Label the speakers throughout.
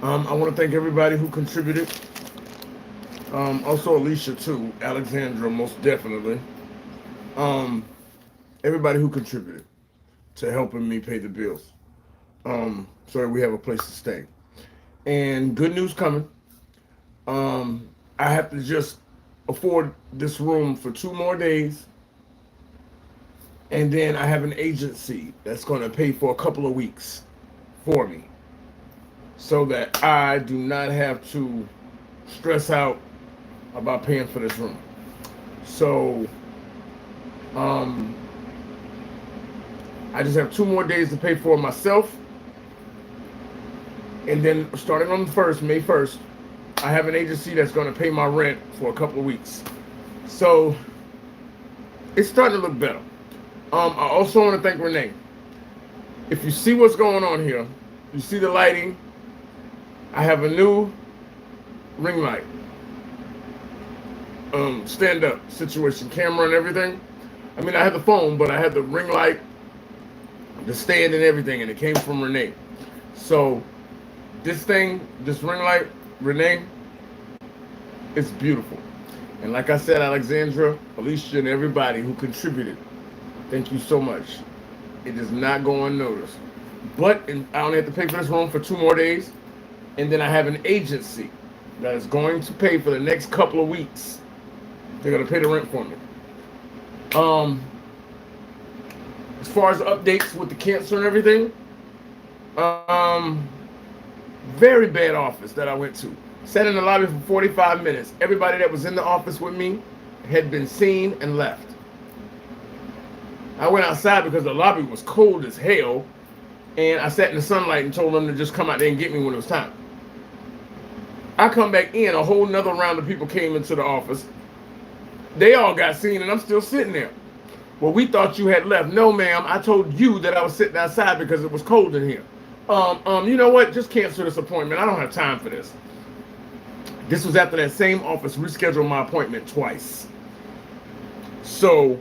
Speaker 1: I want to thank everybody who contributed. Also Alicia too, Alexandra most definitely. Um, Everybody who contributed to helping me pay the bills. So that we have a place to stay. And good news coming. I have to just afford this room for 2 more days, and then I have an agency that's going to pay for a couple of weeks for me, so that I do not have to stress out about paying for this room. So um, I just have 2 more days to pay for myself, and then starting on the first, May 1st, I have an agency that's going to pay my rent for a couple of weeks. So it's starting to look better. I also want to thank Renee. If you see what's going on here, you see the lighting. I have a new ring light, stand up situation, camera and everything. I mean, I had the phone, but I had the ring light, the stand and everything, and it came from Renee. So this thing, this ring light, Renee, it's beautiful. And like I said, Alexandra, Alicia, and everybody who contributed, thank you so much. It does not go unnoticed. But I only have to pay for this room for 2 more days. And then I have an agency that is going to pay for the next couple of weeks. They're going to pay the rent for me. Um, as far as updates with the cancer and everything, um, very bad office that I went to. Sat in the lobby for 45 minutes. Everybody that was in the office with me had been seen and left. I went outside because the lobby was cold as hell, and I sat in the sunlight and told them to just come out there and get me when it was time. I come back in, a whole nother round of people came into the office. They all got seen, and I'm still sitting there. Well, we thought you had left. No, ma'am, I told you that I was sitting outside because it was cold in here. You know what? Just cancel this appointment. I don't have time for this. This was after that same office rescheduled my appointment twice. So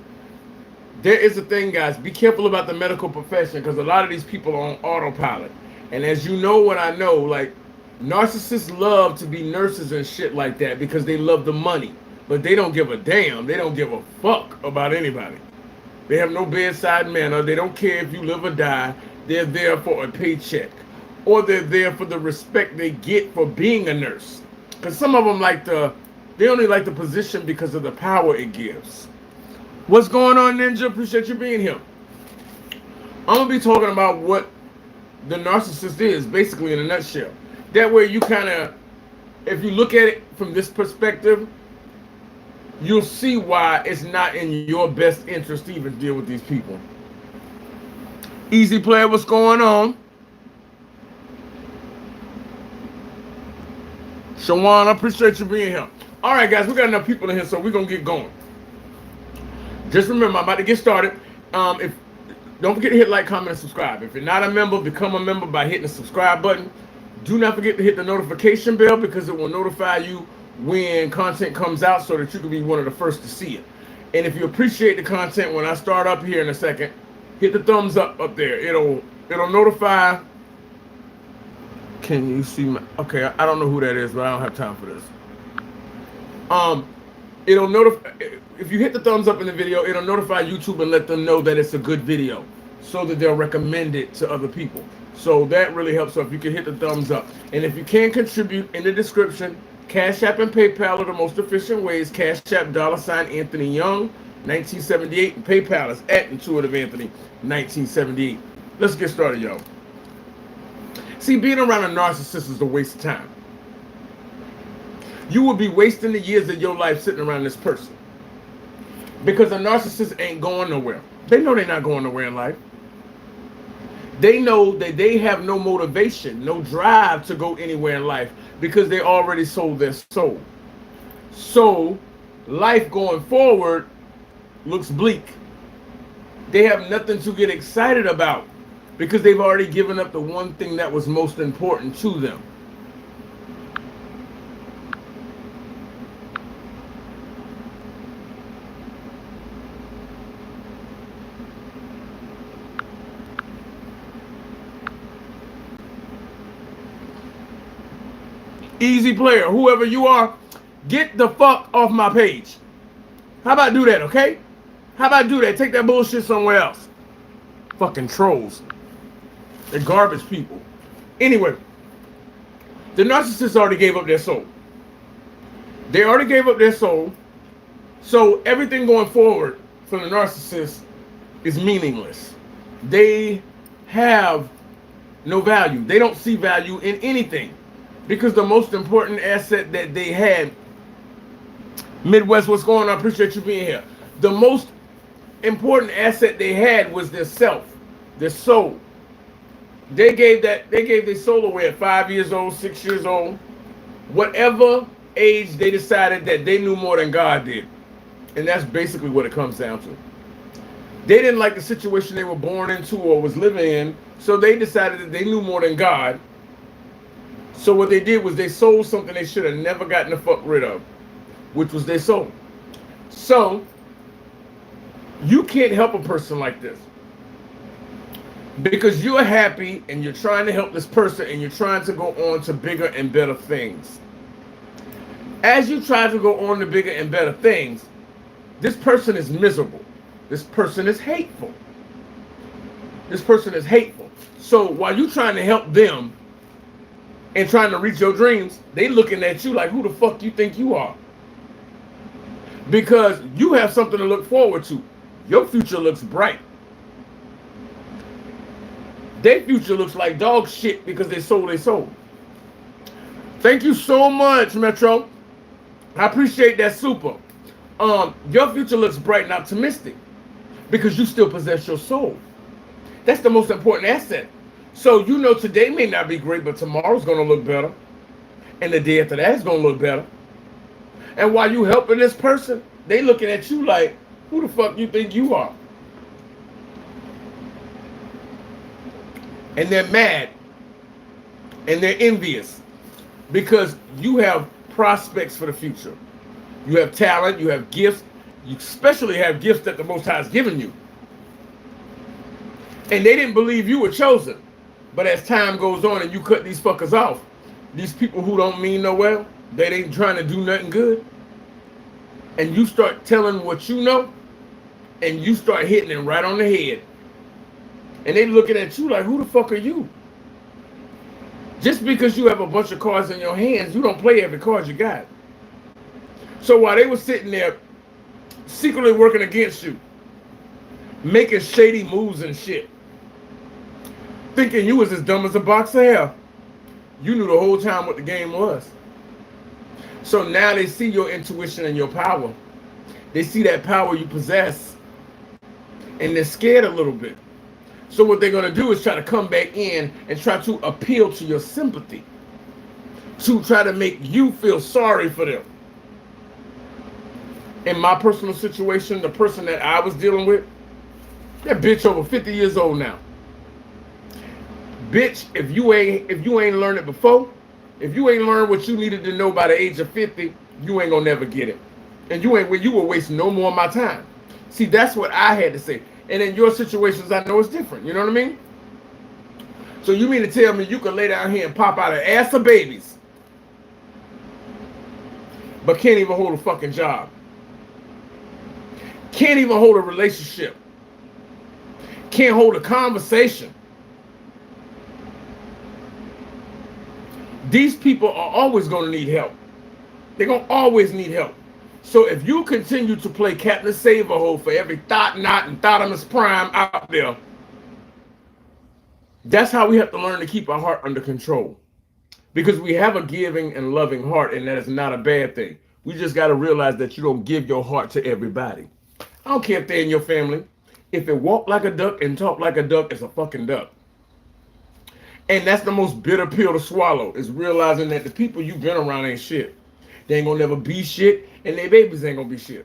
Speaker 1: there is a thing, guys. Be careful about the medical profession, because a lot of these people are on autopilot. And as you know, what I know, like, narcissists love to be nurses and shit like that because they love the money. But they don't give a damn. They don't give a fuck about anybody. They have no bedside manner. They don't care if you live or die. They're there for a paycheck. Or they're there for the respect they get for being a nurse. Because some of them they only like the position because of the power it gives. What's going on, Ninja? Appreciate you being here. I'm going to be talking about what the narcissist is, basically, in a nutshell. That way you kind of, if you look at it from this perspective, you'll see why it's not in your best interest to even deal with these people. Easy Player, what's going on? Shawan, I appreciate you being here. All right, guys, we got enough people in here, so we're going to get going. Just remember, I'm about to get started. If Don't forget to hit like, comment, and subscribe. If you're not a member, become a member by hitting the subscribe button. Do not forget to hit the notification bell, because it will notify you when content comes out so that you can be one of the first to see it. And if you appreciate the content, when I start up here in a second, hit the thumbs up there. It'll notify. Can you see my? Okay, I don't know who that is, but I don't have time for this. It'll notify. If you hit the thumbs up in the video, it'll notify YouTube and let them know that it's a good video, so that they'll recommend it to other people. So that really helps. So if you can hit the thumbs up, and if you can contribute, in the description, Cash App and PayPal are the most efficient ways. Cash App $Anthony Young 1978, and PayPal is at Intuitive Anthony 1978. Let's get started, y'all. See, being around a narcissist is a waste of time. You will be wasting the years of your life sitting around this person, because a narcissist ain't going nowhere. They know they're not going nowhere in life. They know that they have no motivation, no drive to go anywhere in life, because they already sold their soul. So life going forward looks bleak. They have nothing to get excited about, because they've already given up the one thing that was most important to them. Easy player, whoever you are, get the fuck off my page. How about do that, okay? How about do that? Take that bullshit somewhere else. Fucking trolls. They're garbage people. Anyway, the narcissists already gave up their soul. They already gave up their soul. So everything going forward for the narcissist is meaningless. They have no value. They don't see value in anything. Because the most important asset that they had, Midwest, what's going on? Appreciate you being here. The most important asset they had was their self, their soul. They gave their soul away at 5 years old, 6 years old, whatever age they decided that they knew more than God did. And that's basically what it comes down to. They didn't like the situation they were born into or was living in, so they decided that they knew more than God. So what they did was they sold something they should have never gotten the fuck rid of, which was their soul. So you can't help a person like this because you're happy and you're trying to help this person and you're trying to go on to bigger and better things. As you try to go on to bigger and better things, this person is miserable. This person is hateful. This person is hateful. So while you're trying to help them and trying to reach your dreams, they looking at you like, who the fuck you think you are? Because you have something to look forward to. Your future looks bright. Their future looks like dog shit because they sold their soul. Thank you so much, Metro. I appreciate that super. Your future looks bright and optimistic because you still possess your soul. That's the most important asset. So you know today may not be great, but tomorrow's going to look better. And the day after that is going to look better. And while you helping this person, they looking at you like, who the fuck you think you are? And they're mad. And they're envious. Because you have prospects for the future. You have talent, you have gifts. You especially have gifts that the Most High has given you. And they didn't believe you were chosen. But as time goes on and you cut these fuckers off, these people who don't mean no well, they ain't trying to do nothing good, and you start telling what you know, and you start hitting it right on the head, and they looking at you like, who the fuck are you? Just because you have a bunch of cards in your hands, you don't play every card you got. So while they were sitting there secretly working against you, making shady moves and shit, thinking you was as dumb as a box of hair, you knew the whole time what the game was. So now they see your intuition and your power. They see that power you possess, and they're scared a little bit. So what they're going to do is try to come back in and try to appeal to your sympathy, to try to make you feel sorry for them. In my personal situation, the person that I was dealing with, that bitch over 50 years old now. Bitch, if you ain't learned it before, if you ain't learned what you needed to know by the age of 50, you ain't gonna never get it. And you will waste no more of my time. See, that's what I had to say. And in your situations, I know it's different. You know what I mean? So you mean to tell me you can lay down here and pop out an ass of babies, but can't even hold a fucking job? Can't even hold a relationship. Can't hold a conversation. These people are always going to need help. They're going to always need help. So if you continue to play Captain Save-A-Hole for every thought knot and Thotimus Prime out there, that's how we have to learn to keep our heart under control. Because we have a giving and loving heart, and that is not a bad thing. We just got to realize that you don't give your heart to everybody. I don't care if they're in your family. If it walk like a duck and talk like a duck, it's a fucking duck. And that's the most bitter pill to swallow, is realizing that the people you've been around ain't shit. They ain't gonna never be shit, and their babies ain't gonna be shit.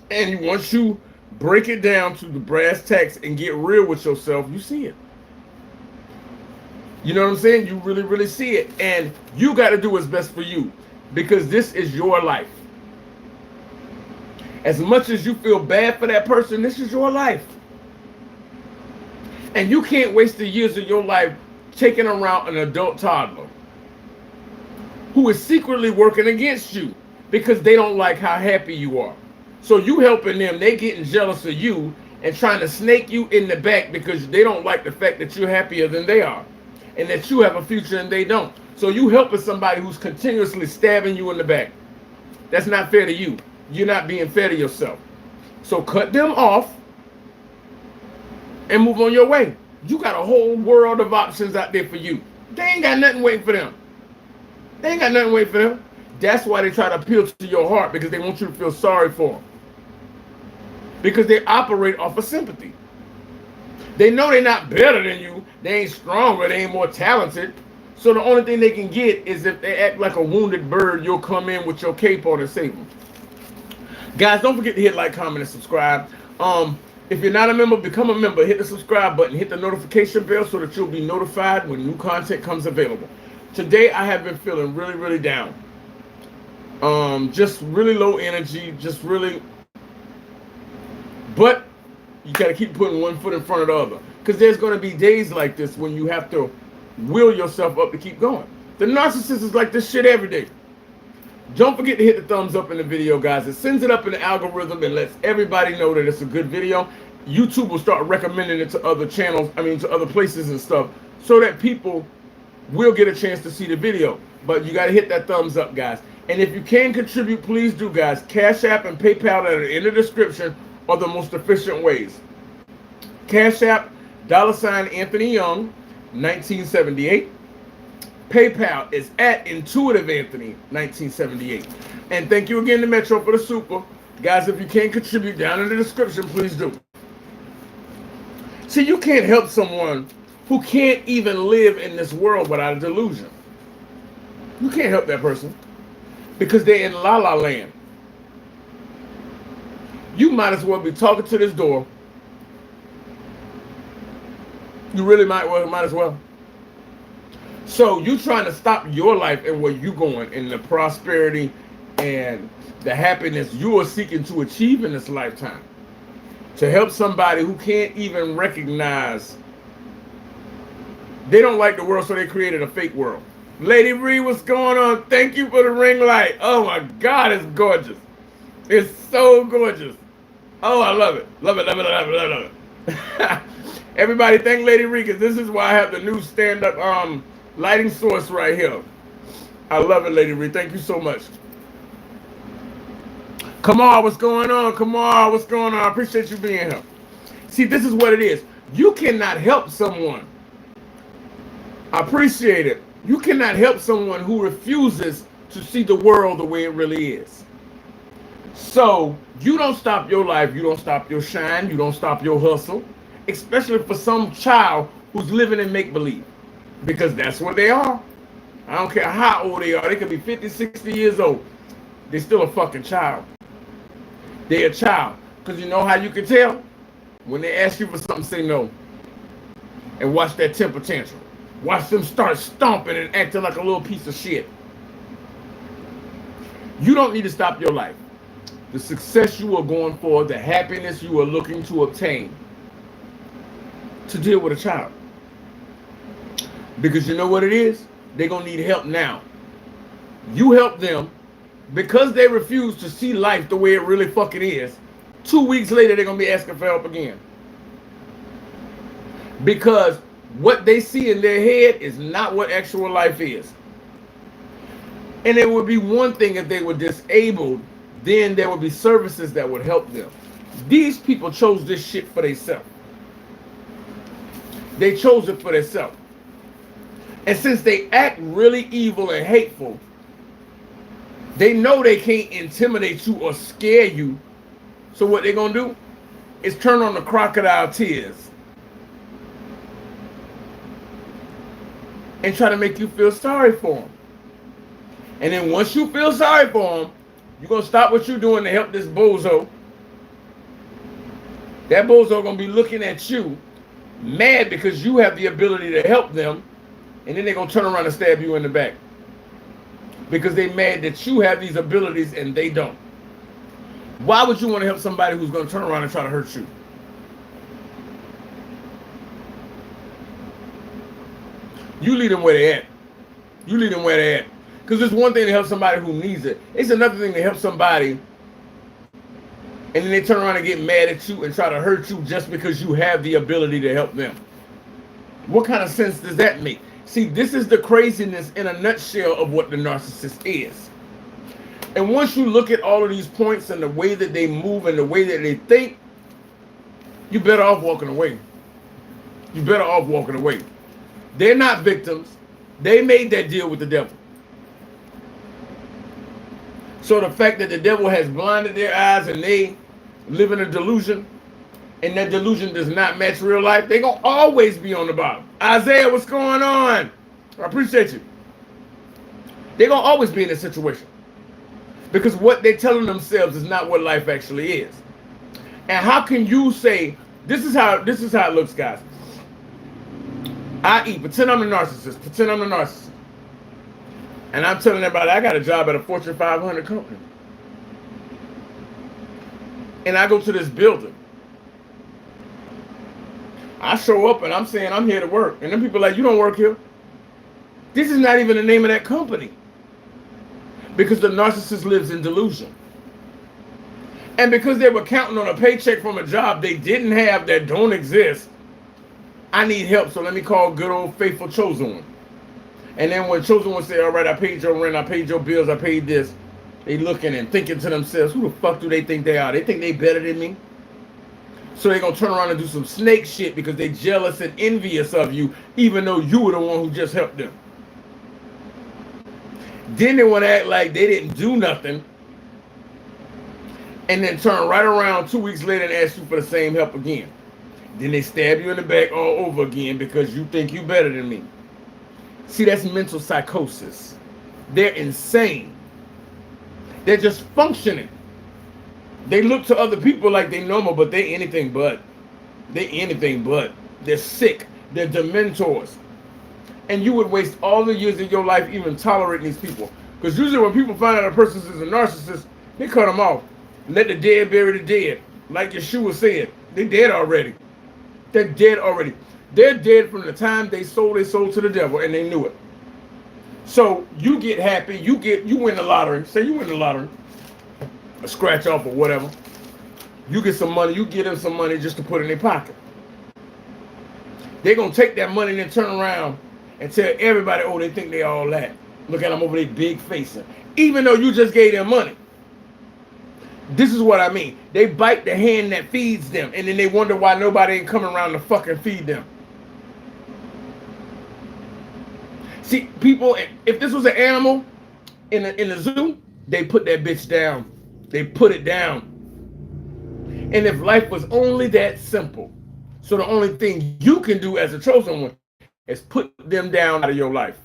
Speaker 1: And once you break it down to the brass tacks and get real with yourself, you see it. You know what I'm saying? You really, really see it. And you got to do what's best for you, because this is your life. As much as you feel bad for that person, this is your life. And you can't waste the years of your life taking around an adult toddler. who is secretly working against you because they don't like how happy you are. So you helping them, they getting jealous of you and trying to snake you in the back because they don't like the fact that you're happier than they are and that you have a future and they don't. So you helping somebody who's continuously stabbing you in the back. That's not fair to you. You're not being fair to yourself. So cut them off and move on your way. You got a whole world of options out there for you. They ain't got nothing waiting for them. They ain't got nothing waiting for them. That's why they try to appeal to your heart, because they want you to feel sorry for them. Because they operate off of sympathy. They know they're not better than you. They ain't stronger. They ain't more talented. So the only thing they can get is if they act like a wounded bird, you'll come in with your cape on and save them. Guys, don't forget to hit like, comment, and subscribe. If you're not a member, become a member. Hit the subscribe button. Hit the notification bell so that you'll be notified when new content comes available. Today, I have been feeling really, really down. Just really low energy. Just really... But you got to keep putting one foot in front of the other. Because there's going to be days like this when you have to will yourself up to keep going. The narcissist is like this shit every day. Don't forget to hit the thumbs up in the video, guys. It sends it up in the algorithm and lets everybody know that it's a good video. YouTube will start recommending it to other channels, to other places and stuff, so that people will get a chance to see the video. But you got to hit that thumbs up, guys. And if you can contribute, please do, guys. Cash App and PayPal that are in the description are the most efficient ways. Cash App, $ Anthony Young, 1978. PayPal is at Intuitive Anthony, 1978. And thank you again to Metro for the super. Guys, if you can contribute, down in the description, please do. See, you can't help someone who can't even live in this world without a delusion. You can't help that person because they're in la la land. You might as well be talking to this door. You really might as well. So you trying to stop your life and where you going in the prosperity and the happiness you are seeking to achieve in this lifetime, to help somebody who can't even recognize. They don't like the world, so they created a fake world. Lady Ree, what's going on? Thank you for the ring light. Oh my God, it's gorgeous. It's so gorgeous. Oh, I love it. Love it, love it, love it, love it. Everybody thank Lady Ree, because this is why I have the new stand-up lighting source right here. I love it, Lady Ree. Thank you so much. Kamar, what's going on? Kamar, what's going on? I appreciate you being here. See, this is what it is. You cannot help someone. I appreciate it. You cannot help someone who refuses to see the world the way it really is. So you don't stop your life. You don't stop your shine. You don't stop your hustle. Especially for some child who's living in make-believe. Because that's what they are. I don't care how old they are. They could be 50, 60 years old. They're still a fucking child. They're a child. Because you know how you can tell? When they ask you for something, say no. And watch that temper tantrum. Watch them start stomping and acting like a little piece of shit. You don't need to stop your life. The success you are going for, the happiness you are looking to obtain, to deal with a child. Because you know what it is? They're going to need help now. You help them because they refuse to see life the way it really fucking is. 2 weeks later, they're going to be asking for help again. Because what they see in their head is not what actual life is. And it would be one thing if they were disabled, then there would be services that would help them. These people chose this shit for themselves. They chose it for themselves. And since they act really evil and hateful, they know they can't intimidate you or scare you. So what they're going to do is turn on the crocodile tears and try to make you feel sorry for them. And then once you feel sorry for them, you're going to stop what you're doing to help this bozo. That bozo going to be looking at you mad because you have the ability to help them. And then they're going to turn around and stab you in the back. Because they're mad that you have these abilities and they don't. Why would you want to help somebody who's going to turn around and try to hurt you? You leave them where they're at. You leave them where they're at. Because it's one thing to help somebody who needs it. It's another thing to help somebody and then they turn around and get mad at you and try to hurt you just because you have the ability to help them. What kind of sense does that make? See, this is the craziness in a nutshell of what the narcissist is. And once you look at all of these points and the way that they move and the way that they think, you're better off walking away. You're better off walking away. They're not victims. They made that deal with the devil. So the fact that the devil has blinded their eyes and they live in a delusion, and that delusion does not match real life, they're going to always be on the bottom. Isaiah, what's going on? I appreciate you. They're going to always be in this situation. Because what they're telling themselves is not what life actually is. And how can you say, this is how it looks, guys. Pretend I'm the narcissist. Pretend I'm the narcissist. And I'm telling everybody I got a job at a Fortune 500 company. And I go to this building. I show up and I'm saying I'm here to work. And then people are like, you don't work here. This is not even the name of that company. Because the narcissist lives in delusion. And because they were counting on a paycheck from a job they didn't have, that don't exist, I need help, so let me call good old faithful Chosen One. And then when Chosen One say, all right, I paid your rent, I paid your bills, I paid this, they looking and thinking to themselves, who the fuck do they think they are? They think they better than me? So they're going to turn around and do some snake shit because they jealous and envious of you, even though you were the one who just helped them. Then they want to act like they didn't do nothing, and then turn right around 2 weeks later and ask you for the same help again. Then they stab you in the back all over again because you think you better than me. See, that's mental psychosis. They're insane. They're just functioning. They look to other people like they normal, but they anything but. They anything but. They're sick. They're dementors. And you would waste all the years of your life even tolerating these people. Because usually when people find out a person is a narcissist, they cut them off. Let the dead bury the dead. Like Yeshua said, they're dead already. They're dead already. They're dead from the time they sold their soul to the devil, and they knew it. So you get happy, you win the lottery. Say you win the lottery, a scratch off or whatever. You get some money, you get them some money just to put in their pocket. They're gonna take that money and then turn around and tell everybody, oh, they think they all that. Look at them over their big facing. Even though you just gave them money. This is what I mean. They bite the hand that feeds them, and then they wonder why nobody ain't coming around to fucking feed them. See, people, if this was an animal in the zoo, they put that bitch down. They put it down. And if life was only that simple, so the only thing you can do as a chosen one is put them down out of your life.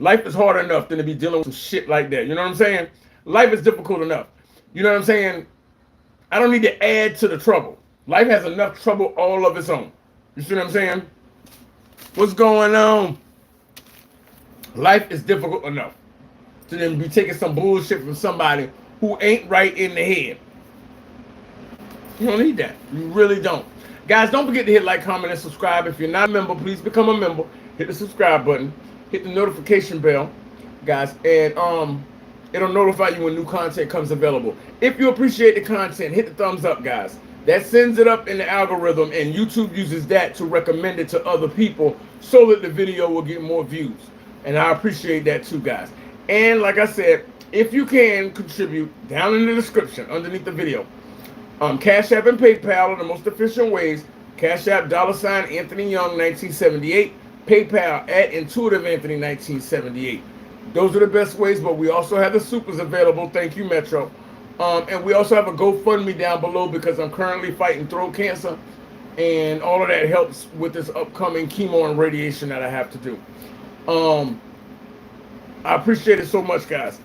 Speaker 1: Life is hard enough than to be dealing with some shit like that. You know what I'm saying? Life is difficult enough. You know what I'm saying? I don't need to add to the trouble. Life has enough trouble all of its own. You see what I'm saying? What's going on? Life is difficult enough to then be taking some bullshit from somebody who ain't right in the head. You don't need that. You really don't. Guys, don't forget to hit like, comment, and subscribe. If you're not a member, please become a member. Hit the subscribe button. Hit the notification bell, guys, and it'll notify you when new content comes available. If you appreciate the content, hit the thumbs up, guys. That sends it up in the algorithm, and YouTube uses that to recommend it to other people so that the video will get more views. And I appreciate that too, guys. And like I said, if you can contribute, down in the description underneath the video, Cash App and PayPal are the most efficient ways. Cash App $ Anthony Young 1978. PayPal at Intuitive Anthony 1978. Those are the best ways, but we also have the supers available. Thank you, Metro. And we also have a GoFundMe down below because I'm currently fighting throat cancer, and all of that helps with this upcoming chemo and radiation that I have to do. I appreciate it so much, guys.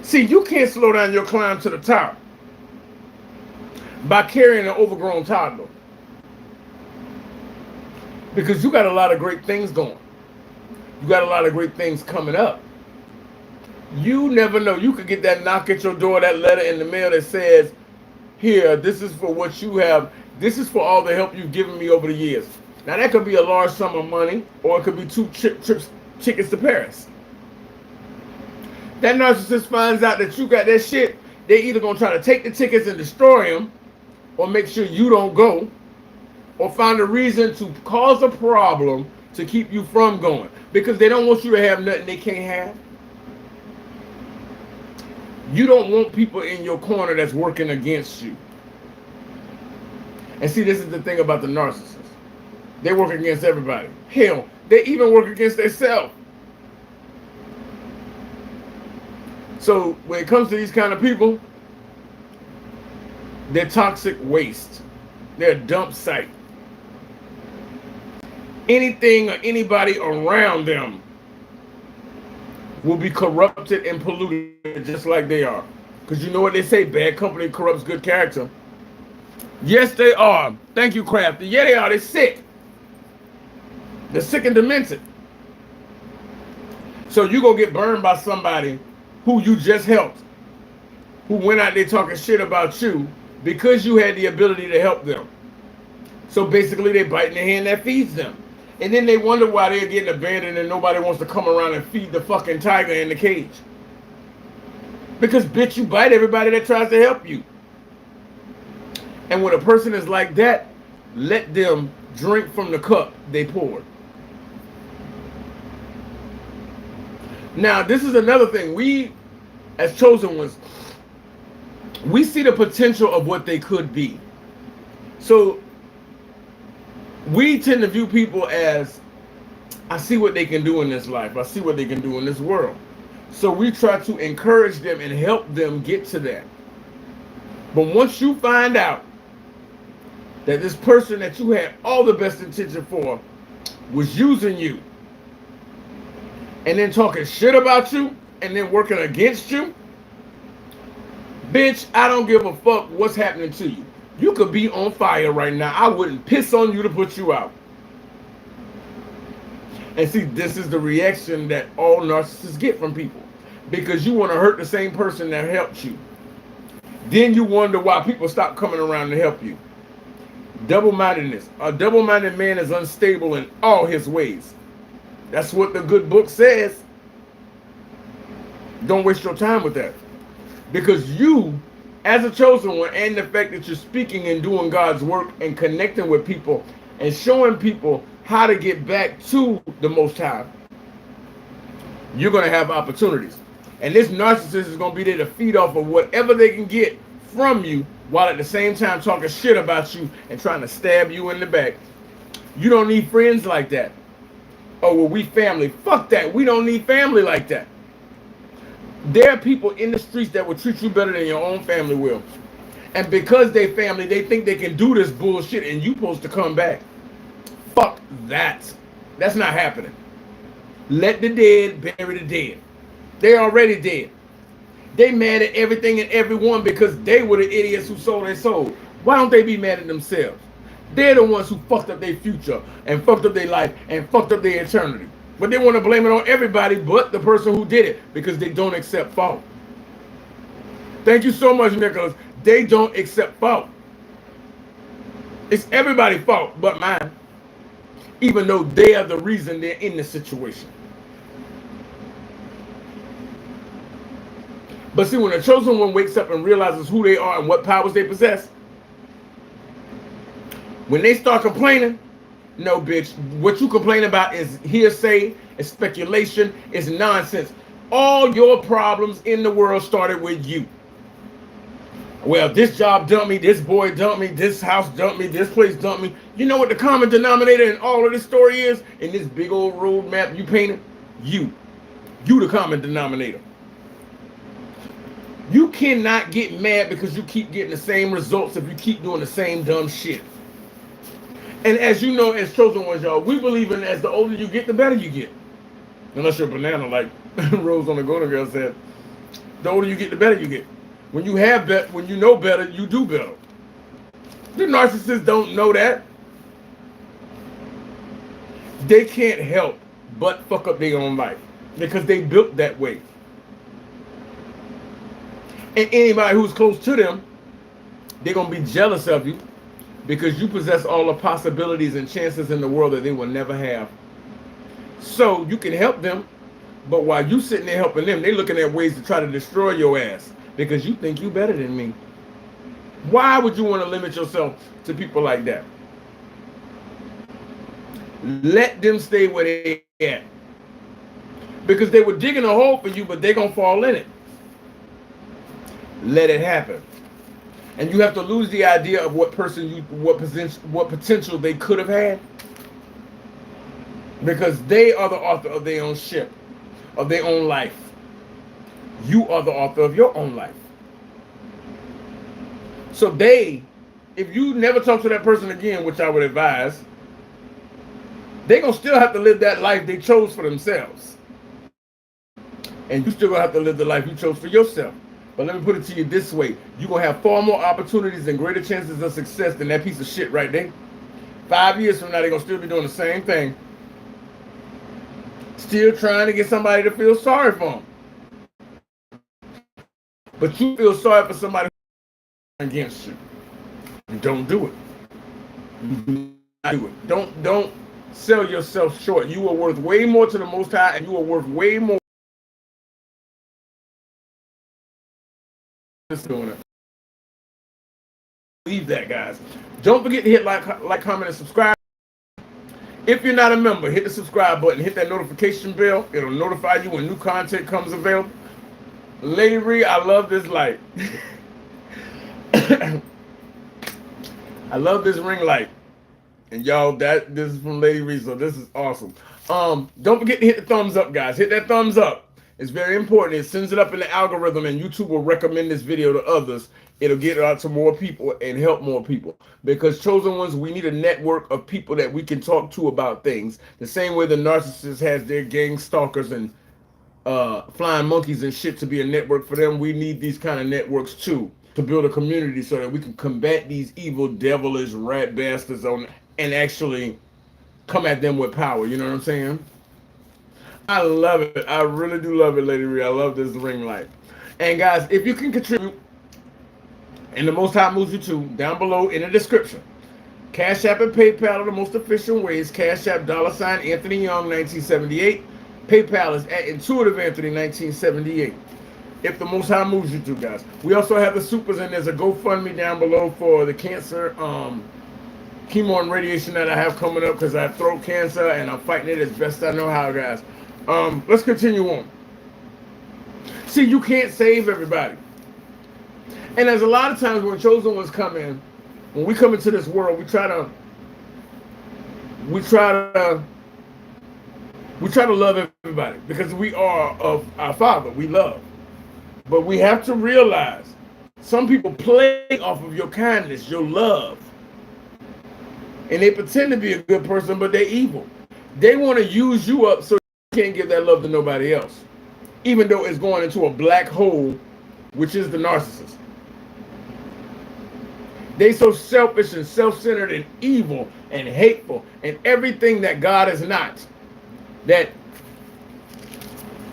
Speaker 1: See, you can't slow down your climb to the top by carrying an overgrown toddler, because you got a lot of great things going. You got a lot of great things coming up. You never know. You could get that knock at your door, that letter in the mail that says, here, this is for what you have. This is for all the help you've given me over the years. Now, that could be a large sum of money, or it could be two trips tickets to Paris. That narcissist finds out that you got that shit, they either gonna try to take the tickets and destroy them, or make sure you don't go, or find a reason to cause a problem to keep you from going, because they don't want you to have nothing they can't have. You don't want people in your corner that's working against you. And see, this is the thing about the narcissist. They work against everybody. Hell, they even work against themselves. So when it comes to these kind of people, they're toxic waste. They're a dump site. Anything or anybody around them will be corrupted and polluted just like they are. Because you know what they say, bad company corrupts good character. Yes, they are. Thank you, Crafty. Yeah, they are. They're sick. They're sick and demented. So you gonna get burned by somebody who you just helped, who went out there talking shit about you because you had the ability to help them. So basically they biting the hand that feeds them. And then they wonder why they're getting abandoned and nobody wants to come around and feed the fucking tiger in the cage. Because bitch, you bite everybody that tries to help you. And when a person is like that, let them drink from the cup they poured. Now, this is another thing. We, as chosen ones, we see the potential of what they could be. So we tend to view people as, I see what they can do in this life. I see what they can do in this world. So we try to encourage them and help them get to that. But once you find out that this person that you had all the best intention for was using you, and then talking shit about you, and then working against you, bitch, I don't give a fuck what's happening to you. You could be on fire right now. I wouldn't piss on you to put you out. And see, this is the reaction that all narcissists get from people. Because you want to hurt the same person that helped you. Then you wonder why people stop coming around to help you. Double-mindedness. A double-minded man is unstable in all his ways. That's what the good book says. Don't waste your time with that. Because you, as a chosen one, and the fact that you're speaking and doing God's work and connecting with people and showing people how to get back to the Most High, you're going to have opportunities. And this narcissist is going to be there to feed off of whatever they can get from you, while at the same time talking shit about you and trying to stab you in the back. You don't need friends like that. Oh, well, we family. Fuck that. We don't need family like that. There are people in the streets that will treat you better than your own family will. And because they family, they think they can do this bullshit and you supposed to come back. Fuck that. That's not happening. Let the dead bury the dead. They're already dead. They mad at everything and everyone because they were the idiots who sold their soul. Why don't they be mad at themselves? They're the ones who fucked up their future and fucked up their life and fucked up their eternity. But they want to blame it on everybody but the person who did it because they don't accept fault. Thank you so much, Nicholas. They don't accept fault. It's everybody's fault but mine, even though they are the reason they're in the situation. But see, when a chosen one wakes up and realizes who they are and what powers they possess, when they start complaining, no, bitch, what you complain about is hearsay, is speculation, is nonsense. All your problems in the world started with you. Well, this job dumped me, this boy dumped me, this house dumped me, this place dumped me. You know what the common denominator in all of this story is? In this big old road map you painted? You. You the common denominator. You cannot get mad because you keep getting the same results if you keep doing the same dumb shit. And as you know, as chosen ones, y'all, we believe in as the older you get, the better you get. Unless you're a banana, like Rose on the Golden Girl said. The older you get, the better you get. When you have when you know better, you do better. The narcissists don't know that. They can't help but fuck up their own life because they built that way. And anybody who's close to them, they're going to be jealous of you because you possess all the possibilities and chances in the world that they will never have. So you can help them, but while you sitting there helping them, they looking at ways to try to destroy your ass because you think you better than me. Why would you want to limit yourself to people like that? Let them stay where they at. Because they were digging a hole for you, but they're going to fall in it. Let it happen. And you have to lose the idea of what potential they could have had. Because they are the author of their own ship, of their own life. You are the author of your own life. So if you never talk to that person again, which I would advise, they're going to still have to live that life they chose for themselves. And you still going to have to live the life you chose for yourself. But let me put it to you this way. You're going to have far more opportunities and greater chances of success than that piece of shit right there. 5 years from now, they're going to still be doing the same thing. Still trying to get somebody to feel sorry for them. But you feel sorry for somebody against you. Don't do it. Do not do it. Don't sell yourself short. You are worth way more to the Most High, and you are worth way more. Doing it. Leave that, guys. Don't forget to hit like, comment, and subscribe. If you're not a member, hit the subscribe button. Hit that notification bell. It'll notify you when new content comes available. Lady Ree, I love this light. I love this ring light. And y'all, this is from Lady Ree, so this is awesome. Don't forget to hit the thumbs up, guys. Hit that thumbs up. It's very important. It sends it up in the algorithm, and YouTube will recommend this video to others. It'll get it out to more people and help more people. Because Chosen Ones, we need a network of people that we can talk to about things. The same way the Narcissist has their gang stalkers and flying monkeys and shit to be a network for them. We need these kind of networks too, to build a community so that we can combat these evil, devilish, rat bastards and actually come at them with power. You know what I'm saying? I love it. I really do love it, Lady Ree. I love this ring light. And guys, if you can contribute, and the Most High moves you to, down below in the description. Cash App and PayPal are the most efficient ways. Cash App, $ Anthony Young, 1978. PayPal is at Intuitive Anthony, 1978. If the Most High moves you to, guys. We also have the supers, and there's a GoFundMe down below for the cancer, chemo and radiation that I have coming up because I have throat cancer, and I'm fighting it as best I know how, guys. Let's continue on. See, you can't save everybody. And there's a lot of times when Chosen Ones come in, when we come into this world, we try to love everybody because we are of our Father. We love. But we have to realize some people play off of your kindness, your love. And they pretend to be a good person, but they're evil. They want to use you up so you can't give that love to nobody else. Even though it's going into a black hole, which is the narcissist. They so selfish and self-centered and evil and hateful and everything that God is not, that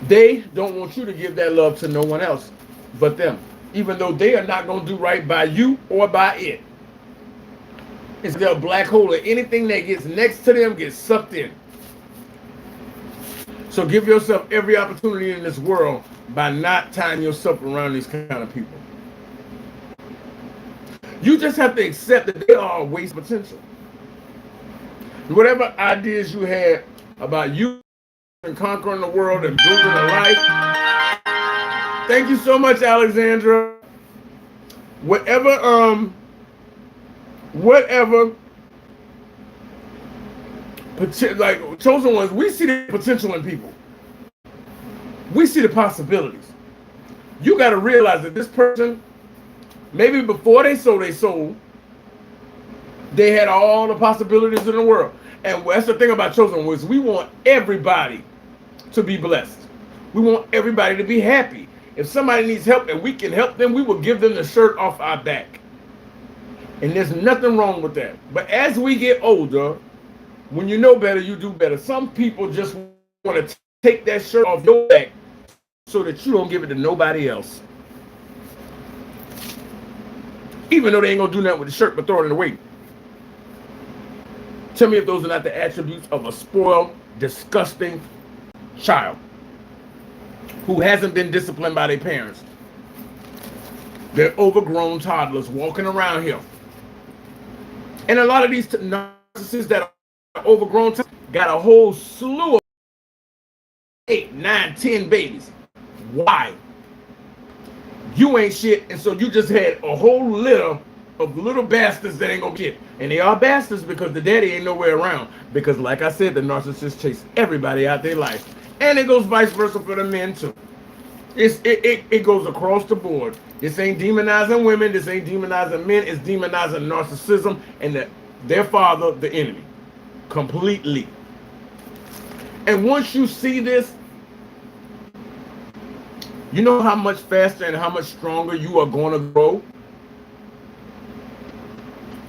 Speaker 1: they don't want you to give that love to no one else but them, even though they are not going to do right by you or by it. It's their black hole, and anything that gets next to them gets sucked in. So give yourself every opportunity in this world by not tying yourself around these kind of people. You just have to accept that they are a waste of potential. Whatever ideas you had about you and conquering the world and building a life. Thank you so much, Alexandra. Whatever, like Chosen Ones, we see the potential in people. We see the possibilities. You got to realize that this person, maybe before they sold their soul, they had all the possibilities in the world. And that's the thing about Chosen Ones. We want everybody to be blessed. We want everybody to be happy. If somebody needs help and we can help them, we will give them the shirt off our back. And there's nothing wrong with that. But as we get older, when you know better, you do better. Some people just want to take that shirt off your back so that you don't give it to nobody else. Even though they ain't going to do nothing with the shirt but throw it away. Tell me if those are not the attributes of a spoiled, disgusting child who hasn't been disciplined by their parents. They're overgrown toddlers walking around here. And a lot of these narcissists that are overgrown got a whole slew of 8, 9, 10 babies. Why? You ain't shit, and so you just had a whole litter of little bastards that ain't gonna get. And they are bastards because the daddy ain't nowhere around. Because like I said, the narcissist chase everybody out their life. And it goes vice versa for the men too. It goes across the board. This ain't demonizing women, this ain't demonizing men, it's demonizing narcissism and their father, the enemy. Completely. And once you see this, you know how much faster and how much stronger you are going to grow?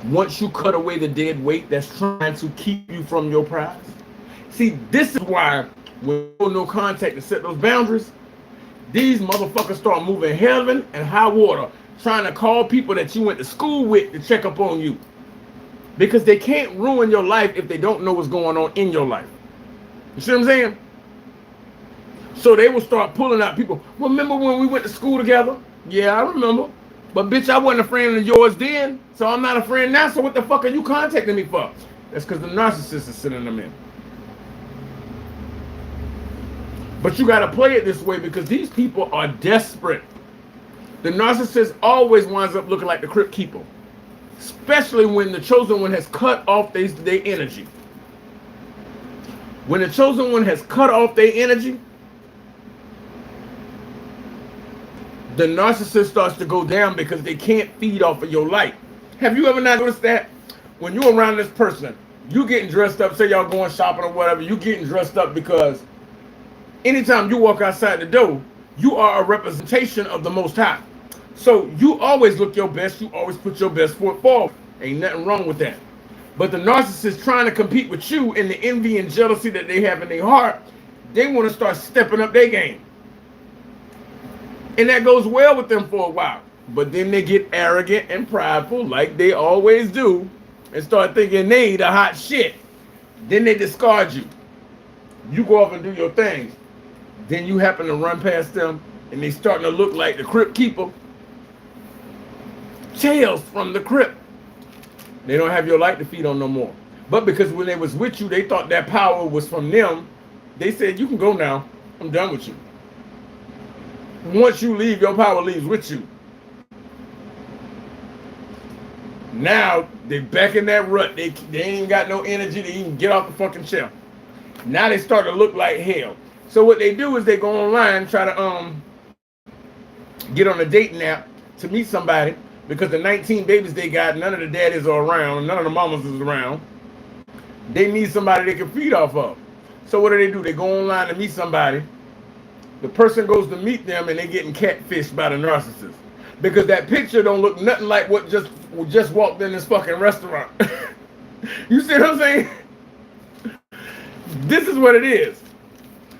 Speaker 1: Once you cut away the dead weight that's trying to keep you from your prize. See, this is why when you no contact and set those boundaries, these motherfuckers start moving heaven and high water, trying to call people that you went to school with to check up on you. Because they can't ruin your life if they don't know what's going on in your life. You see what I'm saying? So they will start pulling out people. Remember when we went to school together? Yeah, I remember. But bitch, I wasn't a friend of yours then, so I'm not a friend now, so what the fuck are you contacting me for? That's because the narcissist is sending them in. But you got to play it this way because these people are desperate. The narcissist always winds up looking like the crypt keeper, especially when the chosen one has cut off their energy. When the chosen one has cut off their energy, the narcissist starts to go down because they can't feed off of your light. Have you ever not noticed that? When you're around this person, you getting dressed up, say y'all going shopping or whatever, you getting dressed up because anytime you walk outside the door, you are a representation of the Most High. So you always look your best, you always put your best foot forward. Ain't nothing wrong with that. But the narcissist trying to compete with you in the envy and jealousy that they have in their heart, they want to start stepping up their game. And that goes well with them for a while. But then they get arrogant and prideful like they always do and start thinking they the hot shit. Then they discard you. You go off and do your thing. Then you happen to run past them and they starting to look like the crypt keeper. Tales from the crypt. They don't have your light to feed on no more. But because when they was with you, they thought that power was from them. They said, you can go now. I'm done with you. Once you leave, your power leaves with you. Now, they back in that rut. They ain't got no energy to even get off the fucking shelf. Now they start to look like hell. So what they do is they go online, try to get on a dating app to meet somebody because the 19 babies they got, none of the daddies are around, none of the mamas is around. They need somebody they can feed off of. So what do? They go online to meet somebody. The person goes to meet them and they getting catfished by the narcissist. Because that picture don't look nothing like what just walked in this fucking restaurant. You see what I'm saying? This is what it is.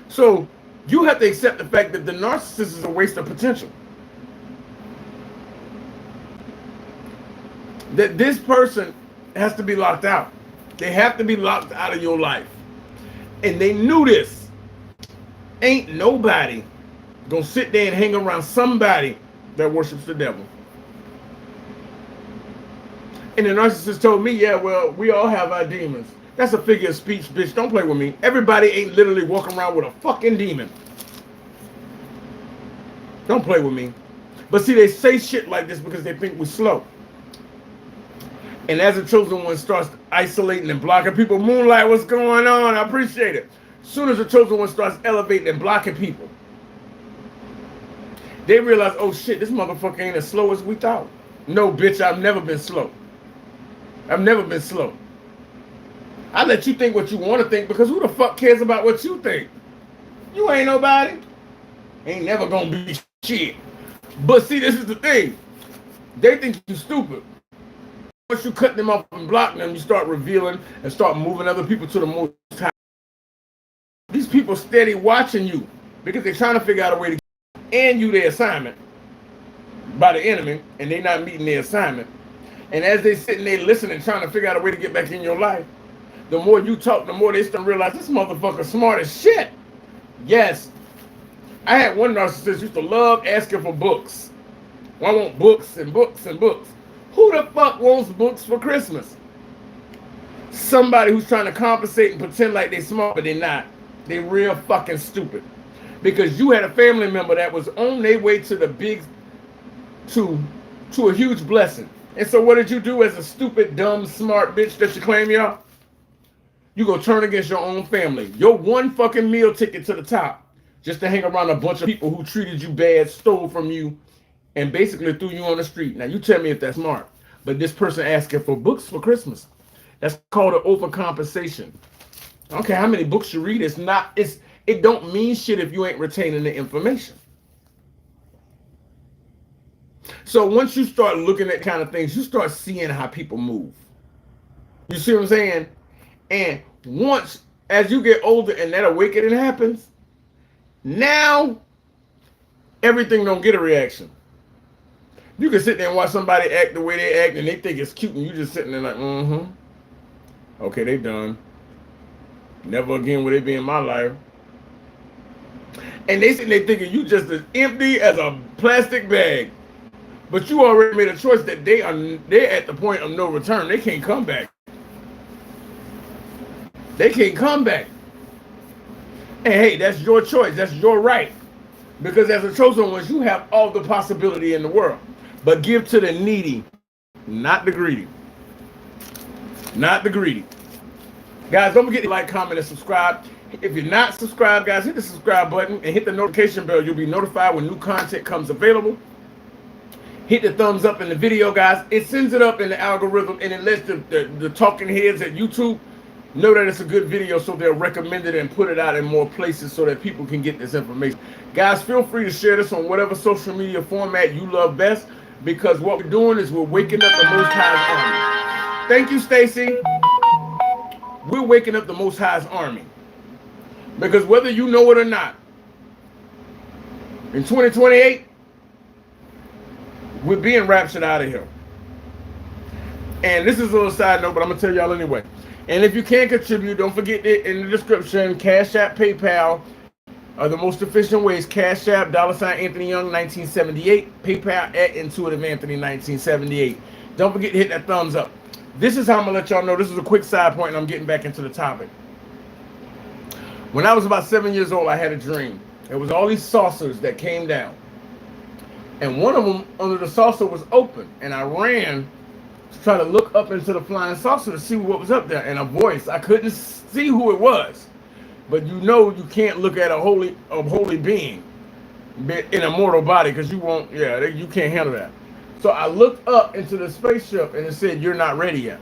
Speaker 1: So you have to accept the fact that the narcissist is a waste of potential. That this person has to be locked out. They have to be locked out of your life. And they knew this. Ain't nobody gonna sit there and hang around somebody that worships the devil. And the narcissist told me, yeah, well, we all have our demons. That's a figure of speech, bitch. Don't play with me. Everybody ain't literally walking around with a fucking demon. Don't play with me. But see, they say shit like this because they think we're slow. And as the chosen one starts isolating and blocking people, Moonlight, what's going on? I appreciate it. As soon as the chosen one starts elevating and blocking people, they realize, oh shit, this motherfucker ain't as slow as we thought. No, bitch, I've never been slow. I've never been slow. I let you think what you want to think because who the fuck cares about what you think? You ain't nobody. Ain't never gonna be shit. But see, this is the thing. They think you stupid. Once you cut them off and block them, you start revealing and start moving other people to the Most High. These people steady watching you because they're trying to figure out a way to end you their assignment by the enemy, and they're not meeting their assignment. And as they sitting there listening, trying to figure out a way to get back in your life, the more you talk, the more they start to realize this motherfucker smart as shit. Yes. I had one narcissist used to love asking for books. I want books and books and books. Who the fuck wants books for Christmas? Somebody who's trying to compensate and pretend like they smart, but they're not. They real fucking stupid. Because you had a family member that was on their way to the big, to a huge blessing. And so what did you do as a stupid, dumb, smart bitch that you claim you are? You go turn against your own family. Your one fucking meal ticket to the top. Just to hang around a bunch of people who treated you bad, stole from you, and basically threw you on the street. Now you tell me if that's smart. But this person asking for books for Christmas. That's called an overcompensation. I don't care how many books you read. It don't mean shit if you ain't retaining the information. So once you start looking at kind of things, you start seeing how people move. You see what I'm saying? And once, as you get older and that awakening happens, now everything don't get a reaction. You can sit there and watch somebody act the way they act and they think it's cute and you just sitting there like, okay, they done. Never again will they be in my life. And they sitting there thinking you just as empty as a plastic bag. But you already made a choice that they're at the point of no return. They can't come back. They can't come back. And hey, that's your choice. That's your right. Because as a chosen one, you have all the possibility in the world. But give to the needy, not the greedy. Not the greedy. Guys, don't forget to like, comment, and subscribe. If you're not subscribed, guys, hit the subscribe button and hit the notification bell. You'll be notified when new content comes available. Hit the thumbs up in the video, guys. It sends it up in the algorithm and it lets the talking heads at YouTube know that it's a good video, so they'll recommend it and put it out in more places so that people can get this information. Guys, feel free to share this on whatever social media format you love best, because what we're doing is we're waking up the Most High's army. Thank you, Stacy. We're waking up the Most High's army. Because whether you know it or not, in 2028, we're being raptured out of here. And this is a little side note, but I'm going to tell y'all anyway. And if you can contribute, don't forget that in the description, Cash App, PayPal are the most efficient ways. Cash App, $ Anthony Young 1978. PayPal at Intuitive Anthony 1978. Don't forget to hit that thumbs up. This is how I'm going to let y'all know. This is a quick side point, and I'm getting back into the topic. When I was about 7 years old, I had a dream. There was all these saucers that came down. And one of them, under the saucer, was open. And I ran to try to look up into the flying saucer to see what was up there. And a voice, I couldn't see who it was. But you know you can't look at a holy being in a mortal body, because you won't, you can't handle that. So I looked up into the spaceship and it said, "You're not ready yet."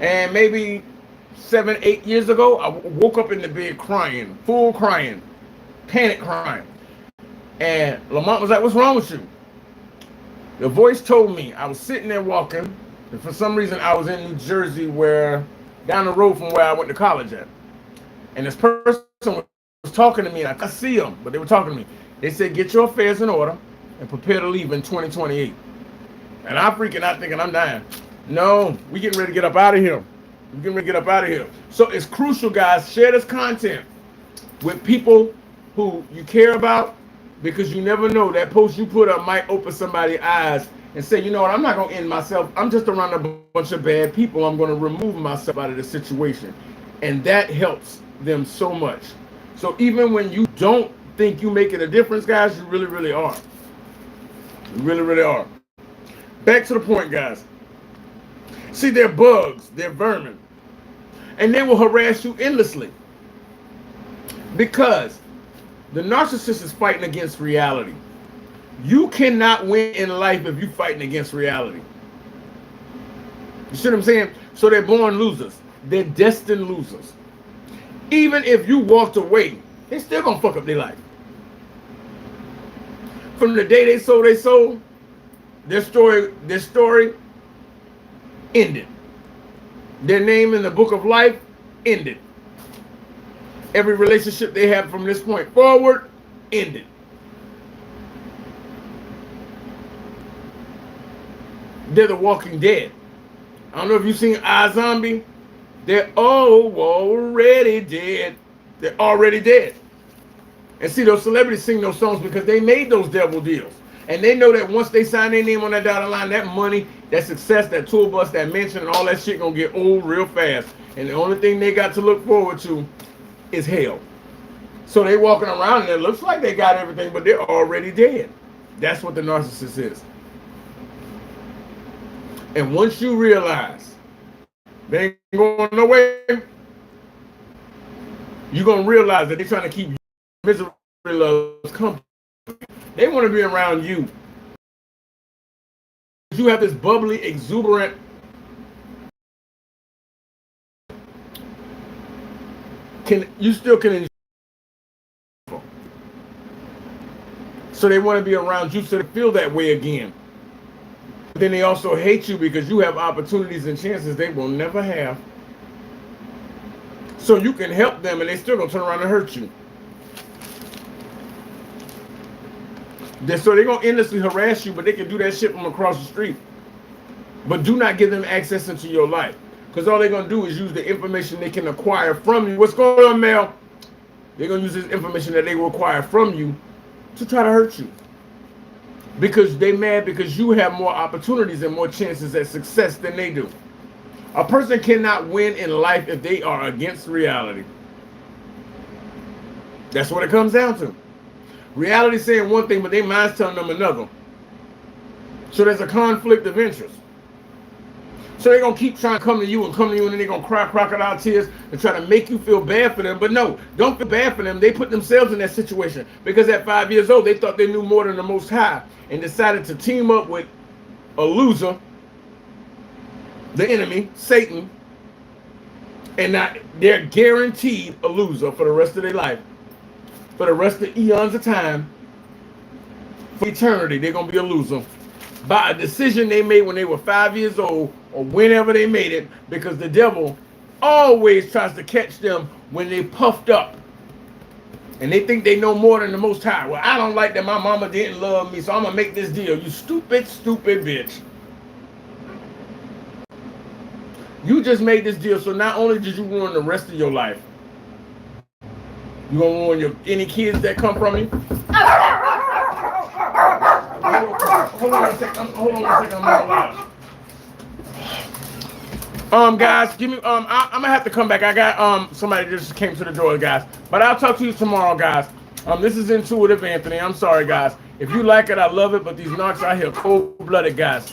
Speaker 1: And maybe 7, 8 years ago, I woke up in the bed crying, full crying, panic crying. And Lamont was like, "What's wrong with you?" The voice told me, I was sitting there walking, and for some reason I was in New Jersey, down the road from where I went to college at. And this person was talking to me, and I see them, but they were talking to me. They said, "Get your affairs in order and prepare to leave in 2028. And I'm freaking out thinking I'm dying. No, we getting ready to get up out of here. We're getting ready to get up out of here. So it's crucial, guys, share this content with people who you care about, because you never know, that post you put up might open somebody's eyes and say, you know what, I'm not going to end myself. I'm just around a bunch of bad people. I'm going to remove myself out of the situation. And that helps them so much. So even when you don't think you're making a difference, guys, you really, really are. You really, really are. Back to the point, guys. See, they're bugs. They're vermin. And they will harass you endlessly. Because the narcissist is fighting against reality. You cannot win in life if you're fighting against reality. You see what I'm saying? So they're born losers. They're destined losers. Even if you walked away, they're still going to fuck up their life. From the day they sold their soul, their story ended. Their name in the book of life ended. Every relationship they have from this point forward ended. They're the walking dead. I don't know if you've seen iZombie. They're already dead. They're already dead. And see, those celebrities sing those songs because they made those devil deals. And they know that once they sign their name on that dotted line, that money, that success, that tour bus, that mansion, and all that shit gonna get old real fast. And the only thing they got to look forward to is hell. So they walking around and it looks like they got everything, but they're already dead. That's what the narcissist is. And once you realize they ain't going nowhere, you're gonna realize that they're trying to keep you misery loves company. They want to be around you. You have this bubbly, exuberant, you still can enjoy. So they want to be around you so they feel that way again. But then they also hate you because you have opportunities and chances they will never have. So you can help them and they still gonna turn around and hurt you. So they're gonna endlessly harass you, but they can do that shit from across the street. But do not give them access into your life. Because all they're gonna do is use the information they can acquire from you. What's going on, Mel? They're gonna use this information that they will acquire from you to try to hurt you. Because they mad because you have more opportunities and more chances at success than they do. A person cannot win in life if they are against reality. That's what it comes down to. Reality saying one thing, but their mind's telling them another. So there's a conflict of interest. So they're going to keep trying to come to you, and then they're going to cry crocodile tears and try to make you feel bad for them. But no, don't feel bad for them. They put themselves in that situation because at 5 years old, they thought they knew more than the Most High and decided to team up with a loser, the enemy, Satan, and now they're guaranteed a loser for the rest of their life. For the rest of eons of time, for eternity, they're going to be a loser by a decision they made when they were 5 years old or whenever they made it, because the devil always tries to catch them when they puffed up and they think they know more than the Most High. Well, I don't like that my mama didn't love me, so I'm going to make this deal. You stupid, stupid bitch. You just made this deal, so not only did you ruin the rest of your life, you gonna ruin any kids that come from you? Hold on a second. I'm not loud. Guys, give me I'm gonna have to come back. I got somebody just came to the door, guys. But I'll talk to you tomorrow, guys. This is Intuitive Anthony. I'm sorry, guys. If you like it, I love it. But these narcs out here cold-blooded, guys.